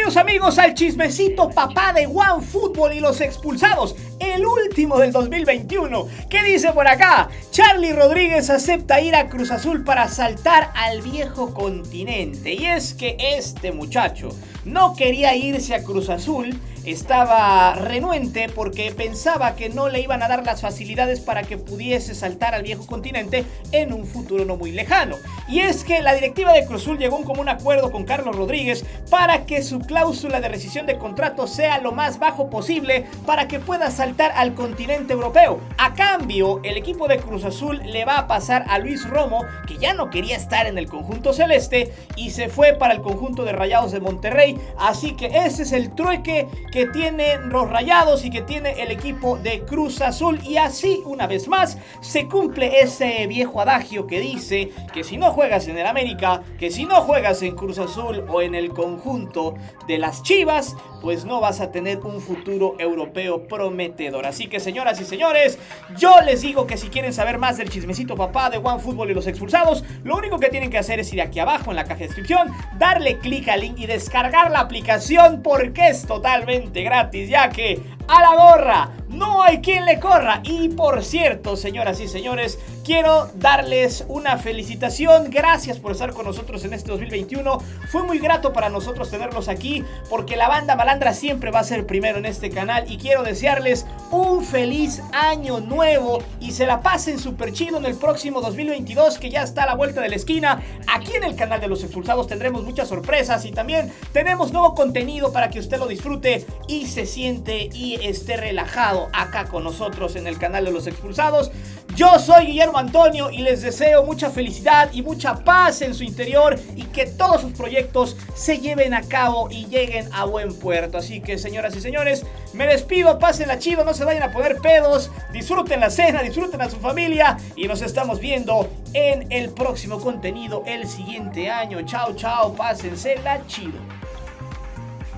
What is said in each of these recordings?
Bienvenidos amigos al chismecito papá de OneFootball y los expulsados, el último del 2021. ¿Qué dice por acá? Charly Rodríguez acepta ir a Cruz Azul para saltar al viejo continente. Y es que este muchacho no quería irse a Cruz Azul, estaba renuente porque pensaba que no le iban a dar las facilidades para que pudiese saltar al viejo continente en un futuro no muy lejano. Y es que la directiva de Cruz Azul llegó a un común acuerdo con Carlos Rodríguez para que su cláusula de rescisión de contrato sea lo más bajo posible para que pueda saltar al continente europeo. A cambio, el equipo de Cruz Azul le va a pasar a Luis Romo, que ya no quería estar en el conjunto celeste y se fue para el conjunto de Rayados de Monterrey. Así que ese es el trueque que tienen los Rayados y que tiene el equipo de Cruz Azul. Y así, una vez más, se cumple ese viejo adagio que dice que si no juegas en el América, que si no juegas en Cruz Azul o en el conjunto de las Chivas, pues no vas a tener un futuro europeo prometedor. Así que, señoras y señores, yo les digo que si quieren saber más del chismecito papá de OneFootball y los expulsados, lo único que tienen que hacer es ir aquí abajo en la caja de descripción, darle clic al link y descargar la aplicación porque es totalmente gratis, ya que a la gorra no hay quien le corra. Y por cierto, señoras y señores, quiero darles una felicitación. Gracias por estar con nosotros en este 2021. Fue muy grato para nosotros tenerlos aquí porque la banda malandra siempre va a ser primero en este canal. Y quiero desearles un feliz año nuevo y se la pasen súper chido en el próximo 2022 que ya está a la vuelta de la esquina. Aquí en el canal de los expulsados tendremos muchas sorpresas y también tenemos nuevo contenido para que usted lo disfrute y se siente y esté relajado acá con nosotros en el canal de los expulsados. Yo soy Guillermo Antonio y les deseo mucha felicidad y mucha paz en su interior y que todos sus proyectos se lleven a cabo y lleguen a buen puerto. Así que, señoras y señores, me despido, pásenla chido, no se vayan a poner pedos, disfruten la cena, disfruten a su familia y nos estamos viendo en el próximo contenido el siguiente año. Chao, chao, pásensela chido.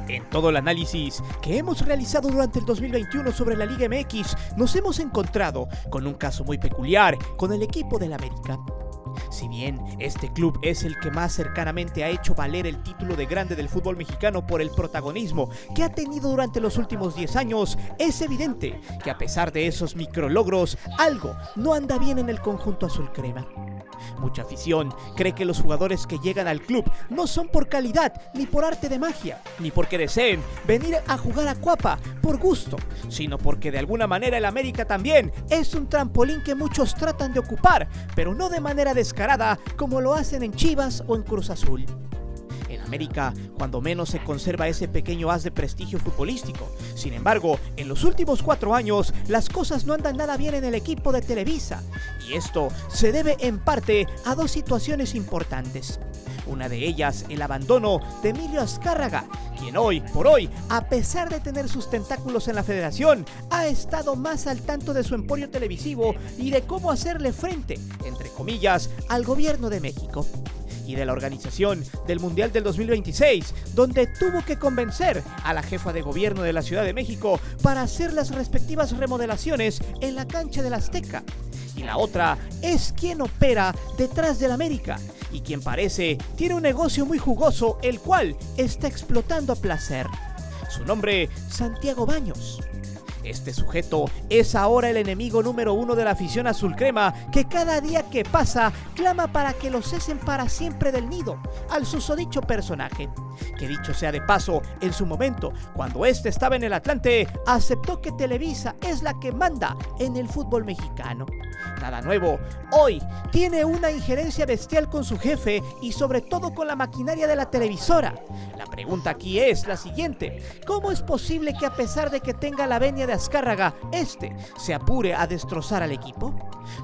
En todo el análisis que hemos realizado durante el 2021 sobre la Liga MX, nos hemos encontrado con un caso muy peculiar con el equipo del América. Si bien este club es el que más cercanamente ha hecho valer el título de grande del fútbol mexicano por el protagonismo que ha tenido durante los últimos 10 años, es evidente que a pesar de esos micrologros, algo no anda bien en el conjunto azul crema. Mucha afición cree que los jugadores que llegan al club no son por calidad, ni por arte de magia, ni porque deseen venir a jugar a Cuapa por gusto, sino porque de alguna manera el América también es un trampolín que muchos tratan de ocupar, pero no de manera descarada como lo hacen en Chivas o en Cruz Azul. En América, cuando menos se conserva ese pequeño haz de prestigio futbolístico. Sin embargo, en los últimos 4 años, las cosas no andan nada bien en el equipo de Televisa. Y esto se debe en parte a 2 situaciones importantes. Una de ellas, el abandono de Emilio Azcárraga, quien hoy por hoy, a pesar de tener sus tentáculos en la federación, ha estado más al tanto de su emporio televisivo y de cómo hacerle frente, entre comillas, al gobierno de México. Y de la organización del Mundial del 2026, donde tuvo que convencer a la jefa de gobierno de la Ciudad de México para hacer las respectivas remodelaciones en la cancha del Azteca. Y la otra es quien opera detrás del América y quien parece tiene un negocio muy jugoso, el cual está explotando a placer. Su nombre, Santiago Baños. Este sujeto es ahora el enemigo número 1 de la afición azul crema, que cada día que pasa clama para que lo cesen para siempre del nido al susodicho personaje, que dicho sea de paso, en su momento, cuando este estaba en el Atlante, aceptó que Televisa es la que manda en el fútbol mexicano. Nada nuevo, hoy tiene una injerencia bestial con su jefe y sobre todo con la maquinaria de la televisora. La pregunta aquí es la siguiente: ¿cómo es posible que a pesar de que tenga la venia de Azcárraga, se apure a destrozar al equipo?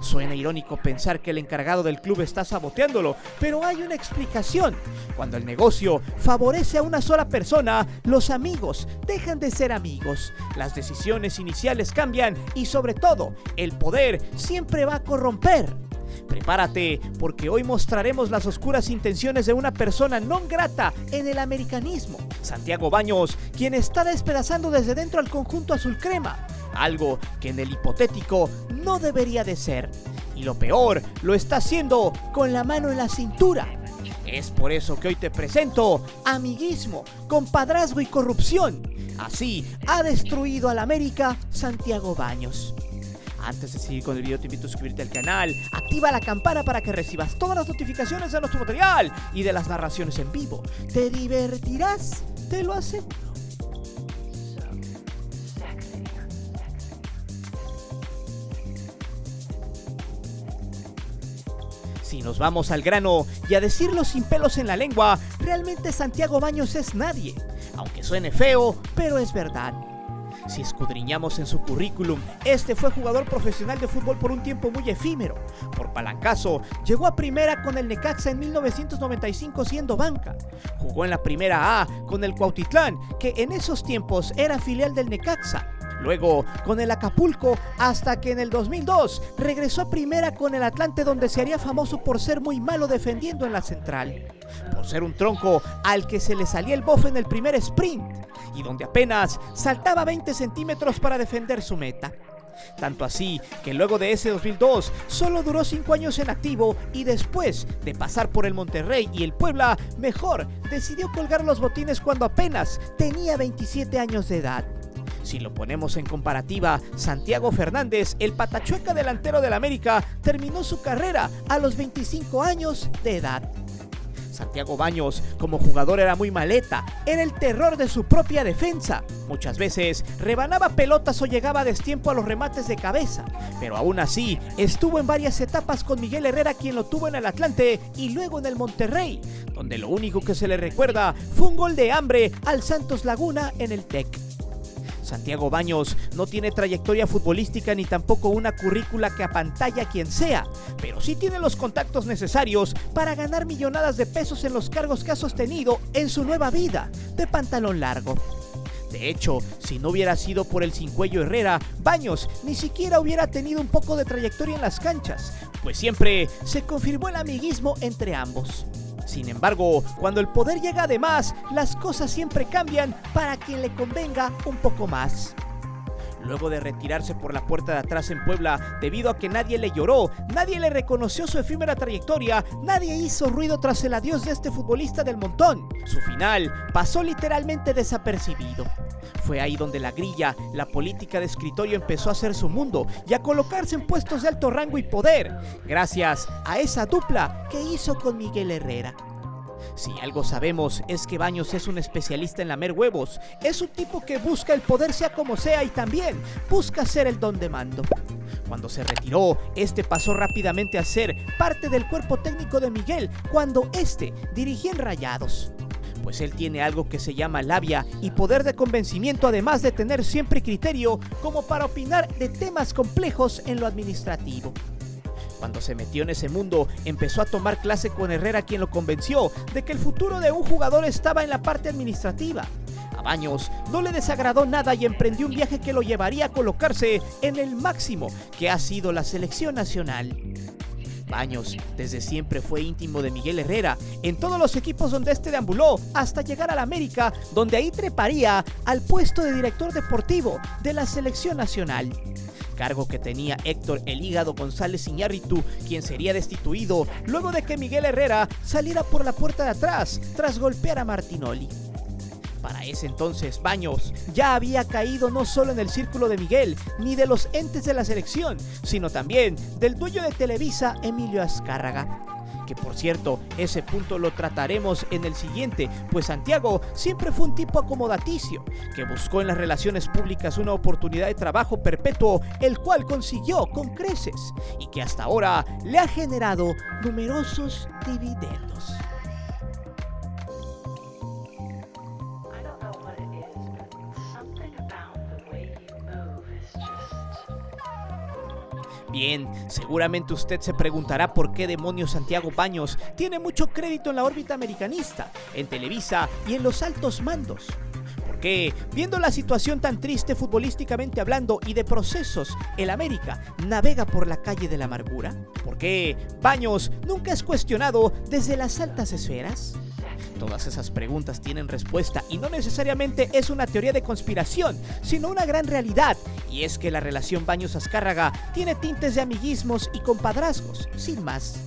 Suena irónico pensar que el encargado del club está saboteándolo, pero hay una explicación. Cuando el negocio favorece a una sola persona, los amigos dejan de ser amigos, las decisiones iniciales cambian y sobre todo, el poder siempre va a corromper. Prepárate, porque hoy mostraremos las oscuras intenciones de una persona non grata en el americanismo, Santiago Baños, quien está despedazando desde dentro al conjunto azul crema, algo que en el hipotético no debería de ser. Y lo peor, lo está haciendo con la mano en la cintura. Es por eso que hoy te presento amiguismo, compadrazgo y corrupción. Así ha destruido al América Santiago Baños. Antes de seguir con el video te invito a suscribirte al canal, activa la campana para que recibas todas las notificaciones de nuestro material y de las narraciones en vivo. Te divertirás, te lo aseguro. Si nos vamos al grano y a decirlo sin pelos en la lengua, realmente Santiago Baños es nadie. Aunque suene feo, pero es verdad. Si escudriñamos en su currículum, este fue jugador profesional de fútbol por un tiempo muy efímero. Por palancazo, llegó a primera con el Necaxa en 1995 siendo banca. Jugó en la primera A con el Cuautitlán, que en esos tiempos era filial del Necaxa. Luego con el Acapulco, hasta que en el 2002 regresó a primera con el Atlante, donde se haría famoso por ser muy malo defendiendo en la central. Por ser un tronco al que se le salía el bofe en el primer sprint y donde apenas saltaba 20 centímetros para defender su meta. Tanto así que luego de ese 2002 solo duró 5 años en activo y después de pasar por el Monterrey y el Puebla, mejor decidió colgar los botines cuando apenas tenía 27 años de edad. Si lo ponemos en comparativa, Santiago Fernández, el patachueca delantero del América, terminó su carrera a los 25 años de edad. Santiago Baños como jugador era muy maleta, era el terror de su propia defensa. Muchas veces rebanaba pelotas o llegaba a destiempo a los remates de cabeza, pero aún así estuvo en varias etapas con Miguel Herrera, quien lo tuvo en el Atlante y luego en el Monterrey, donde lo único que se le recuerda fue un gol de hambre al Santos Laguna en el TEC. Santiago Baños no tiene trayectoria futbolística ni tampoco una currícula que apantalla a quien sea, pero sí tiene los contactos necesarios para ganar millonadas de pesos en los cargos que ha sostenido en su nueva vida de pantalón largo. De hecho, si no hubiera sido por el Cincuello Herrera, Baños ni siquiera hubiera tenido un poco de trayectoria en las canchas, pues siempre se confirmó el amiguismo entre ambos. Sin embargo, cuando el poder llega de más, las cosas siempre cambian para quien le convenga un poco más. Luego de retirarse por la puerta de atrás en Puebla, debido a que nadie le lloró, nadie le reconoció su efímera trayectoria, nadie hizo ruido tras el adiós de este futbolista del montón, su final pasó literalmente desapercibido. Fue ahí donde la grilla, la política de escritorio, empezó a hacer su mundo y a colocarse en puestos de alto rango y poder, gracias a esa dupla que hizo con Miguel Herrera. Si algo sabemos es que Baños es un especialista en lamer huevos, es un tipo que busca el poder sea como sea y también busca ser el don de mando. Cuando se retiró, este pasó rápidamente a ser parte del cuerpo técnico de Miguel cuando este dirigía en Rayados. Pues él tiene algo que se llama labia y poder de convencimiento, además de tener siempre criterio como para opinar de temas complejos en lo administrativo. Cuando se metió en ese mundo, empezó a tomar clase con Herrera, quien lo convenció de que el futuro de un jugador estaba en la parte administrativa. A Baños no le desagradó nada y emprendió un viaje que lo llevaría a colocarse en el máximo que ha sido la selección nacional. Baños desde siempre fue íntimo de Miguel Herrera en todos los equipos donde este deambuló hasta llegar al América, donde ahí treparía al puesto de director deportivo de la selección nacional, cargo que tenía Héctor "El Hígado" González Iñárritu, quien sería destituido luego de que Miguel Herrera saliera por la puerta de atrás tras golpear a Martinoli. Para ese entonces, Baños ya había caído no solo en el círculo de Miguel ni de los entes de la selección, sino también del dueño de Televisa, Emilio Azcárraga. Que por cierto, ese punto lo trataremos en el siguiente, pues Santiago siempre fue un tipo acomodaticio, que buscó en las relaciones públicas una oportunidad de trabajo perpetuo, el cual consiguió con creces y que hasta ahora le ha generado numerosos dividendos. Bien, seguramente usted se preguntará por qué demonios Santiago Baños tiene mucho crédito en la órbita americanista, en Televisa y en los altos mandos. ¿Por qué, viendo la situación tan triste futbolísticamente hablando y de procesos, el América navega por la calle de la amargura? ¿Por qué Baños nunca es cuestionado desde las altas esferas? Todas esas preguntas tienen respuesta y no necesariamente es una teoría de conspiración, sino una gran realidad, y es que la relación Baños-Azcárraga tiene tintes de amiguismos y compadrazgos, sin más.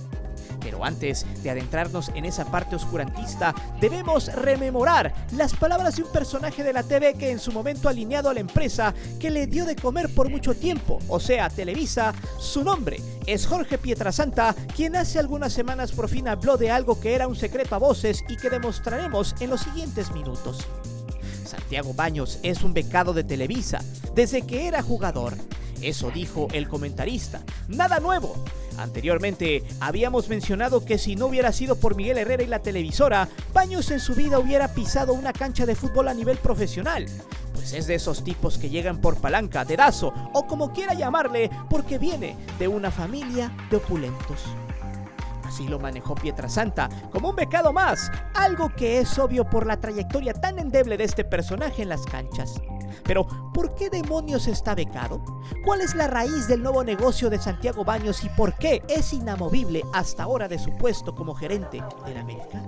Pero antes de adentrarnos en esa parte oscurantista, debemos rememorar las palabras de un personaje de la TV que en su momento alineado a la empresa que le dio de comer por mucho tiempo, o sea, Televisa. Su nombre es Jorge Pietrasanta, quien hace algunas semanas por fin habló de algo que era un secreto a voces y que demostraremos en los siguientes minutos. Santiago Baños es un becado de Televisa desde que era jugador. Eso dijo el comentarista. Nada nuevo. Anteriormente habíamos mencionado que si no hubiera sido por Miguel Herrera y la televisora, Baños en su vida hubiera pisado una cancha de fútbol a nivel profesional. Pues es de esos tipos que llegan por palanca, dedazo o como quiera llamarle, porque viene de una familia de opulentos. Así lo manejó Pietrasanta, como un becado más, algo que es obvio por la trayectoria tan endeble de este personaje en las canchas. Pero, ¿por qué demonios está becado? ¿Cuál es la raíz del nuevo negocio de Santiago Baños y por qué es inamovible hasta ahora de su puesto como gerente del América?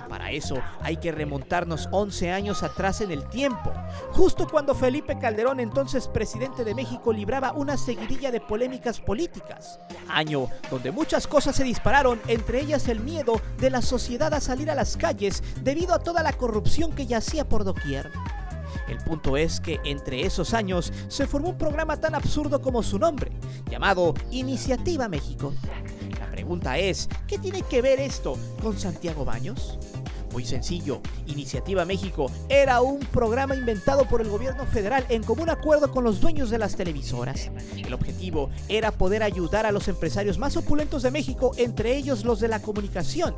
Para eso hay que remontarnos 11 años atrás en el tiempo, justo cuando Felipe Calderón, entonces presidente de México, libraba una seguidilla de polémicas políticas. Año donde muchas cosas se dispararon, entre ellas el miedo de la sociedad a salir a las calles debido a toda la corrupción que yacía por doquier. El punto es que entre esos años se formó un programa tan absurdo como su nombre, llamado Iniciativa México. La pregunta es, ¿qué tiene que ver esto con Santiago Baños? Muy sencillo, Iniciativa México era un programa inventado por el gobierno federal en común acuerdo con los dueños de las televisoras. El objetivo era poder ayudar a los empresarios más opulentos de México, entre ellos los de la comunicación.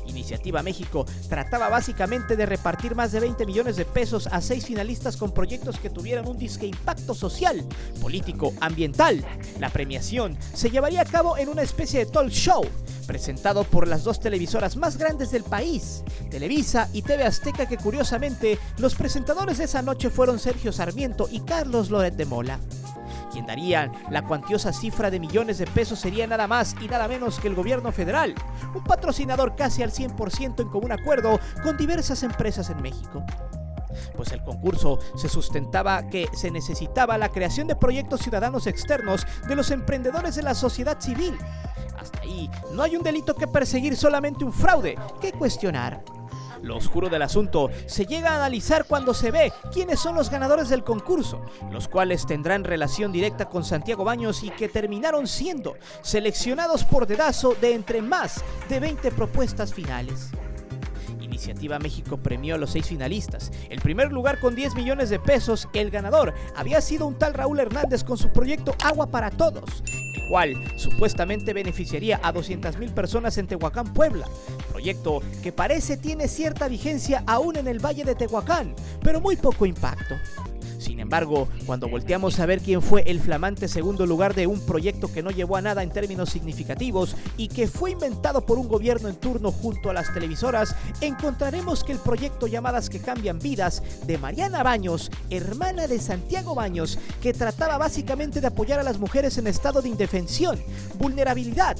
Iniciativa México trataba básicamente de repartir más de 20 millones de pesos a 6 finalistas con proyectos que tuvieran un disque impacto social, político, ambiental. La premiación se llevaría a cabo en una especie de talk show, presentado por las dos televisoras más grandes del país, Televisa y TV Azteca, que curiosamente los presentadores de esa noche fueron Sergio Sarmiento y Carlos Loret de Mola. Quien daría la cuantiosa cifra de millones de pesos sería nada más y nada menos que el gobierno federal, un patrocinador casi al 100% en común acuerdo con diversas empresas en México. Pues el concurso se sustentaba que se necesitaba la creación de proyectos ciudadanos externos de los emprendedores de la sociedad civil. Hasta ahí no hay un delito que perseguir, solamente un fraude que cuestionar. Lo oscuro del asunto se llega a analizar cuando se ve quiénes son los ganadores del concurso, los cuales tendrán relación directa con Santiago Baños y que terminaron siendo seleccionados por dedazo de entre más de 20 propuestas finales. Iniciativa México premió a los 6 finalistas. El primer lugar con 10 millones de pesos, el ganador había sido un tal Raúl Hernández con su proyecto Agua para Todos, el cual supuestamente beneficiaría a 200,000 personas en Tehuacán, Puebla. Proyecto que parece tiene cierta vigencia aún en el Valle de Tehuacán, pero muy poco impacto. Sin embargo, cuando volteamos a ver quién fue el flamante segundo lugar de un proyecto que no llevó a nada en términos significativos y que fue inventado por un gobierno en turno junto a las televisoras, encontraremos que el proyecto Llamadas que Cambian Vidas, de Mariana Baños, hermana de Santiago Baños, que trataba básicamente de apoyar a las mujeres en estado de indefensión, vulnerabilidad,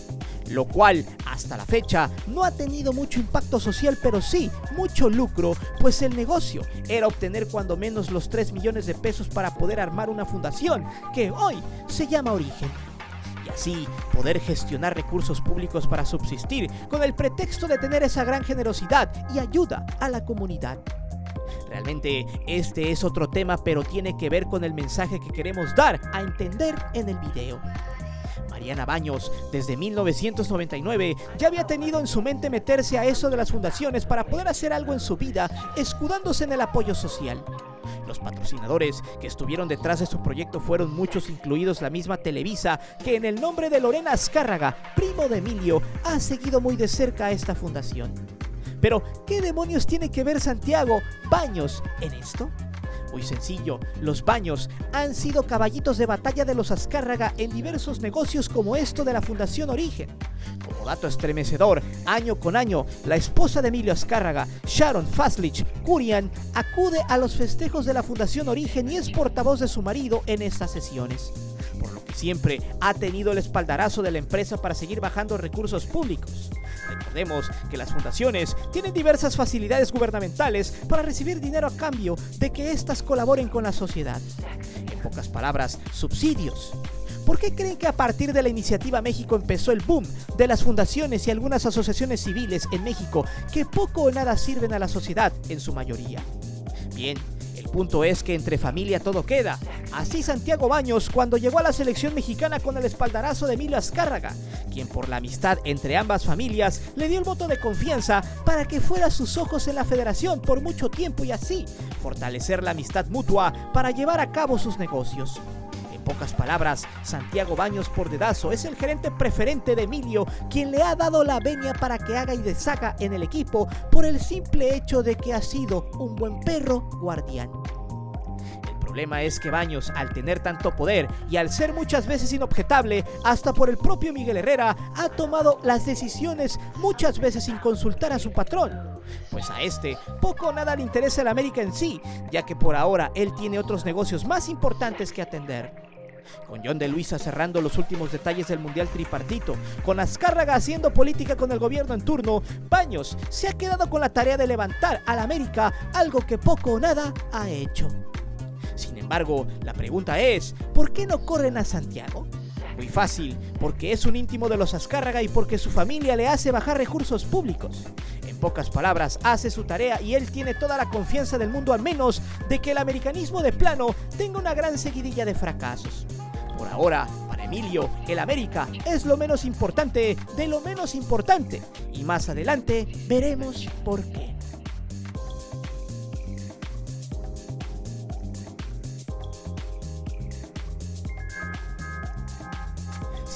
lo cual hasta la fecha no ha tenido mucho impacto social, pero sí mucho lucro, pues el negocio era obtener cuando menos los 3 millones de pesos para poder armar una fundación que hoy se llama Origen, y así poder gestionar recursos públicos para subsistir con el pretexto de tener esa gran generosidad y ayuda a la comunidad. Realmente este es otro tema, pero tiene que ver con el mensaje que queremos dar a entender en el video. Mariana Baños, desde 1999, ya había tenido en su mente meterse a eso de las fundaciones para poder hacer algo en su vida, escudándose en el apoyo social. Los patrocinadores que estuvieron detrás de su proyecto fueron muchos, incluidos la misma Televisa, que en el nombre de Lorena Azcárraga, primo de Emilio, ha seguido muy de cerca a esta fundación. Pero, ¿qué demonios tiene que ver Santiago Baños en esto? Muy sencillo, los Baños han sido caballitos de batalla de los Azcárraga en diversos negocios como esto de la Fundación Origen. Como dato estremecedor, año con año, la esposa de Emilio Azcárraga, Sharon Faslich Curian, acude a los festejos de la Fundación Origen y es portavoz de su marido en estas sesiones, por lo que siempre ha tenido el espaldarazo de la empresa para seguir bajando recursos públicos. Recordemos que las fundaciones tienen diversas facilidades gubernamentales para recibir dinero a cambio de que éstas colaboren con la sociedad. En pocas palabras, subsidios. ¿Por qué creen que a partir de la Iniciativa México empezó el boom de las fundaciones y algunas asociaciones civiles en México que poco o nada sirven a la sociedad en su mayoría? Bien, el punto es que entre familia todo queda. Así Santiago Baños cuando llegó a la selección mexicana con el espaldarazo de Emilio Azcárraga, quien por la amistad entre ambas familias le dio el voto de confianza para que fuera sus ojos en la federación por mucho tiempo y así fortalecer la amistad mutua para llevar a cabo sus negocios. En pocas palabras, Santiago Baños por dedazo es el gerente preferente de Emilio, quien le ha dado la venia para que haga y deshaga en el equipo por el simple hecho de que ha sido un buen perro guardián. El problema es que Baños, al tener tanto poder y al ser muchas veces inobjetable, hasta por el propio Miguel Herrera, ha tomado las decisiones muchas veces sin consultar a su patrón. Pues a este poco o nada le interesa el América en sí, ya que por ahora él tiene otros negocios más importantes que atender. Con John de Luisa cerrando los últimos detalles del Mundial Tripartito, con Azcárraga haciendo política con el gobierno en turno, Baños se ha quedado con la tarea de levantar al América, algo que poco o nada ha hecho. Sin embargo, la pregunta es, ¿por qué no corren a Santiago? Muy fácil, porque es un íntimo de los Azcárraga y porque su familia le hace bajar recursos públicos. En pocas palabras, hace su tarea y él tiene toda la confianza del mundo, al menos de que el americanismo de plano tenga una gran seguidilla de fracasos. Por ahora, para Emilio, el América es lo menos importante de lo menos importante, y más adelante veremos por qué.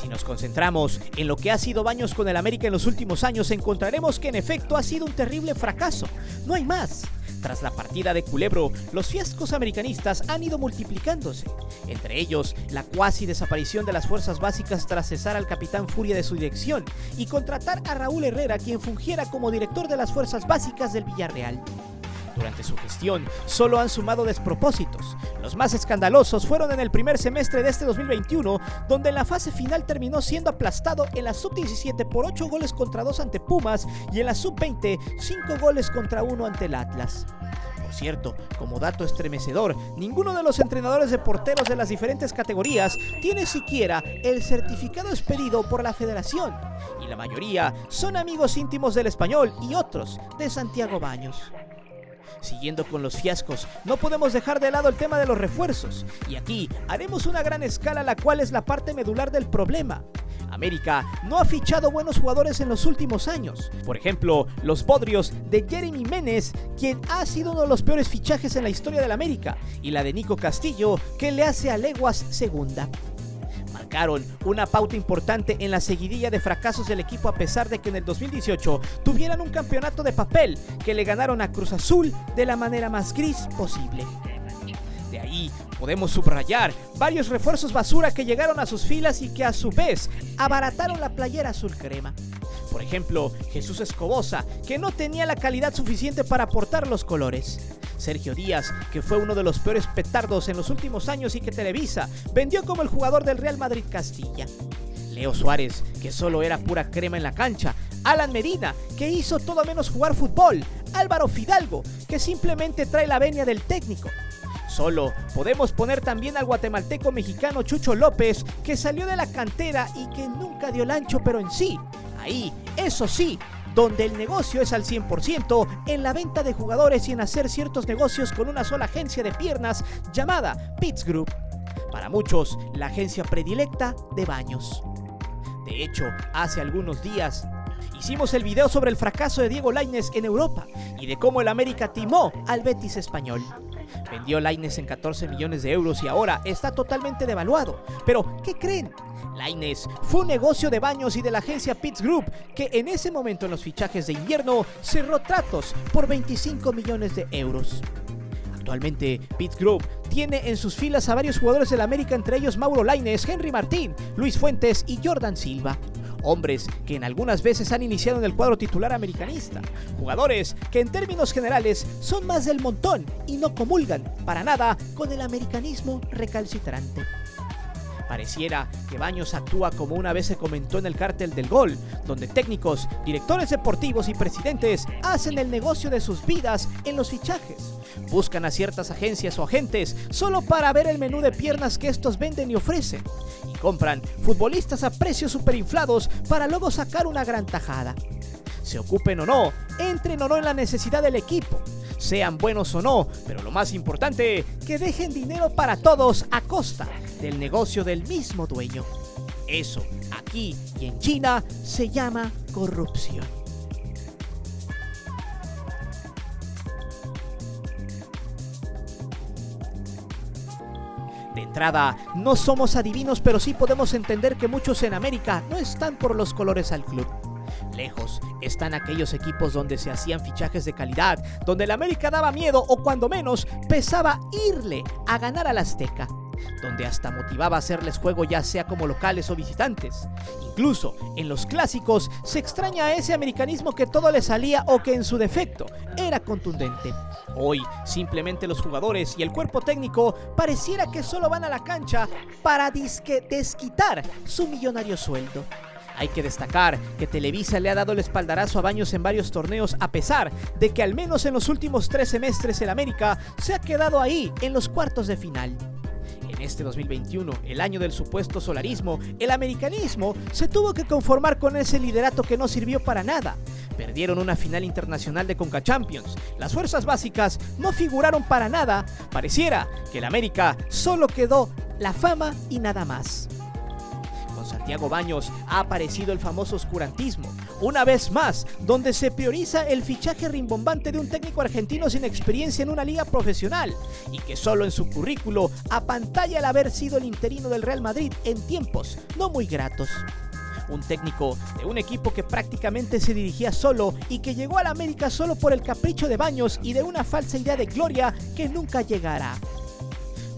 Si nos concentramos en lo que ha sido Baños con el América en los últimos años, encontraremos que en efecto ha sido un terrible fracaso. No hay más. Tras la partida de Culebro, los fiascos americanistas han ido multiplicándose. Entre ellos, la cuasi desaparición de las fuerzas básicas tras cesar al capitán Furia de su dirección y contratar a Raúl Herrera, quien fungiera como director de las fuerzas básicas del Villarreal. Durante su gestión, solo han sumado despropósitos. Los más escandalosos fueron en el primer semestre de este 2021, donde en la fase final terminó siendo aplastado en la sub-17 por 8 goles contra 2 ante Pumas y en la sub-20, 5 goles contra 1 ante el Atlas. Por cierto, como dato estremecedor, ninguno de los entrenadores de porteros de las diferentes categorías tiene siquiera el certificado expedido por la federación, y la mayoría son amigos íntimos del Español y otros de Santiago Baños. Siguiendo con los fiascos, no podemos dejar de lado el tema de los refuerzos, y aquí haremos una gran escala, la cual es la parte medular del problema. América no ha fichado buenos jugadores en los últimos años. Por ejemplo, los bodrios de Jeremy Menez, quien ha sido uno de los peores fichajes en la historia del América, y la de Nico Castillo, que le hace a leguas segunda. Marcaron una pauta importante en la seguidilla de fracasos del equipo, a pesar de que en el 2018 tuvieran un campeonato de papel que le ganaron a Cruz Azul de la manera más gris posible. De ahí podemos subrayar varios refuerzos basura que llegaron a sus filas y que a su vez abarataron la playera azul crema. Por ejemplo, Jesús Escobosa, que no tenía la calidad suficiente para aportar los colores. Sergio Díaz, que fue uno de los peores petardos en los últimos años y que Televisa vendió como el jugador del Real Madrid Castilla. Leo Suárez, que solo era pura crema en la cancha. Alan Medina, que hizo todo menos jugar fútbol. Álvaro Fidalgo, que simplemente trae la venia del técnico. Solo podemos poner también al guatemalteco mexicano Chucho López, que salió de la cantera y que nunca dio el ancho, pero en sí, ahí, eso sí, donde el negocio es al 100% en la venta de jugadores y en hacer ciertos negocios con una sola agencia de piernas llamada Pitts Group. Para muchos, la agencia predilecta de Baños. De hecho, hace algunos días hicimos el video sobre el fracaso de Diego Lainez en Europa y de cómo el América timó al Betis español. Vendió Lainez en 14 millones de euros y ahora está totalmente devaluado. Pero, ¿qué creen? Lainez fue un negocio de Baños y de la agencia Pitts Group, que en ese momento en los fichajes de invierno cerró tratos por 25 millones de euros. Actualmente, Pitts Group tiene en sus filas a varios jugadores del América, entre ellos Mauro Lainez, Henry Martín, Luis Fuentes y Jordan Silva. Hombres que en algunas veces han iniciado en el cuadro titular americanista. Jugadores que en términos generales son más del montón y no comulgan para nada con el americanismo recalcitrante. Pareciera que Baños actúa como una vez se comentó en el Cártel del Gol, donde técnicos, directores deportivos y presidentes hacen el negocio de sus vidas en los fichajes. Buscan a ciertas agencias o agentes solo para ver el menú de piernas que estos venden y ofrecen. Y compran futbolistas a precios superinflados para luego sacar una gran tajada. Se ocupen o no, entren o no en la necesidad del equipo, sean buenos o no, pero lo más importante, que dejen dinero para todos a costa del negocio del mismo dueño. Eso, aquí y en China, se llama corrupción. De entrada, no somos adivinos, pero sí podemos entender que muchos en América no están por los colores al club. Lejos están aquellos equipos donde se hacían fichajes de calidad, donde el América daba miedo o cuando menos pesaba irle a ganar al Azteca, donde hasta motivaba a hacerles juego ya sea como locales o visitantes. Incluso en los clásicos se extraña a ese americanismo que todo le salía o que en su defecto era contundente. Hoy simplemente los jugadores y el cuerpo técnico pareciera que solo van a la cancha para desquitar su millonario sueldo. Hay que destacar que Televisa le ha dado el espaldarazo a Baños en varios torneos, a pesar de que al menos en los últimos 3 semestres el América se ha quedado ahí en los cuartos de final. En este 2021, el año del supuesto solarismo, el americanismo se tuvo que conformar con ese liderato que no sirvió para nada. Perdieron una final internacional de Conca Champions, las fuerzas básicas no figuraron para nada, pareciera que el América solo quedó la fama y nada más. Con Santiago Baños ha aparecido el famoso oscurantismo, una vez más, donde se prioriza el fichaje rimbombante de un técnico argentino sin experiencia en una liga profesional y que solo en su currículo apantalla el haber sido el interino del Real Madrid en tiempos no muy gratos. Un técnico de un equipo que prácticamente se dirigía solo y que llegó al América solo por el capricho de Baños y de una falsa idea de gloria que nunca llegará.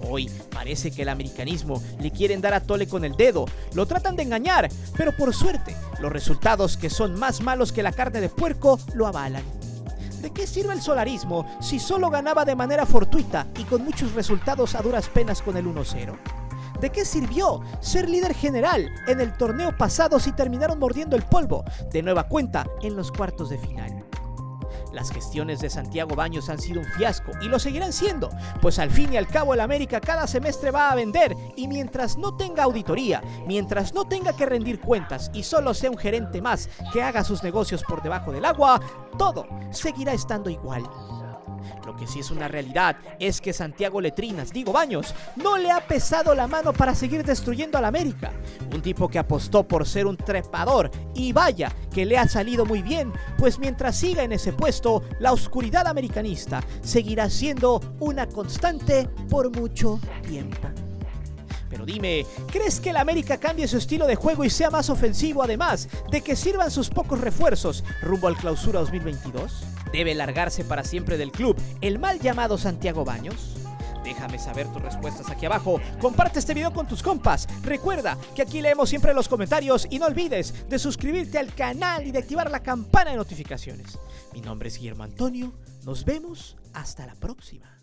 Hoy parece que el americanismo le quieren dar a tole con el dedo, lo tratan de engañar, pero por suerte, los resultados que son más malos que la carne de puerco lo avalan. ¿De qué sirve el solarismo si solo ganaba de manera fortuita y con muchos resultados a duras penas con el 1-0? ¿De qué sirvió ser líder general en el torneo pasado si terminaron mordiendo el polvo de nueva cuenta en los cuartos de final? Las gestiones de Santiago Baños han sido un fiasco y lo seguirán siendo, pues al fin y al cabo el América cada semestre va a vender y mientras no tenga auditoría, mientras no tenga que rendir cuentas y solo sea un gerente más que haga sus negocios por debajo del agua, todo seguirá estando igual. Lo que sí es una realidad es que Santiago Letrinas, digo Baños, no le ha pesado la mano para seguir destruyendo al América. Un tipo que apostó por ser un trepador y vaya que le ha salido muy bien, pues mientras siga en ese puesto, la oscuridad americanista seguirá siendo una constante por mucho tiempo. Pero dime, ¿crees que el América cambie su estilo de juego y sea más ofensivo además de que sirvan sus pocos refuerzos rumbo al Clausura 2022? ¿Debe largarse para siempre del club el mal llamado Santiago Baños? Déjame saber tus respuestas aquí abajo, comparte este video con tus compas, recuerda que aquí leemos siempre los comentarios y no olvides de suscribirte al canal y de activar la campana de notificaciones. Mi nombre es Guillermo Antonio, nos vemos hasta la próxima.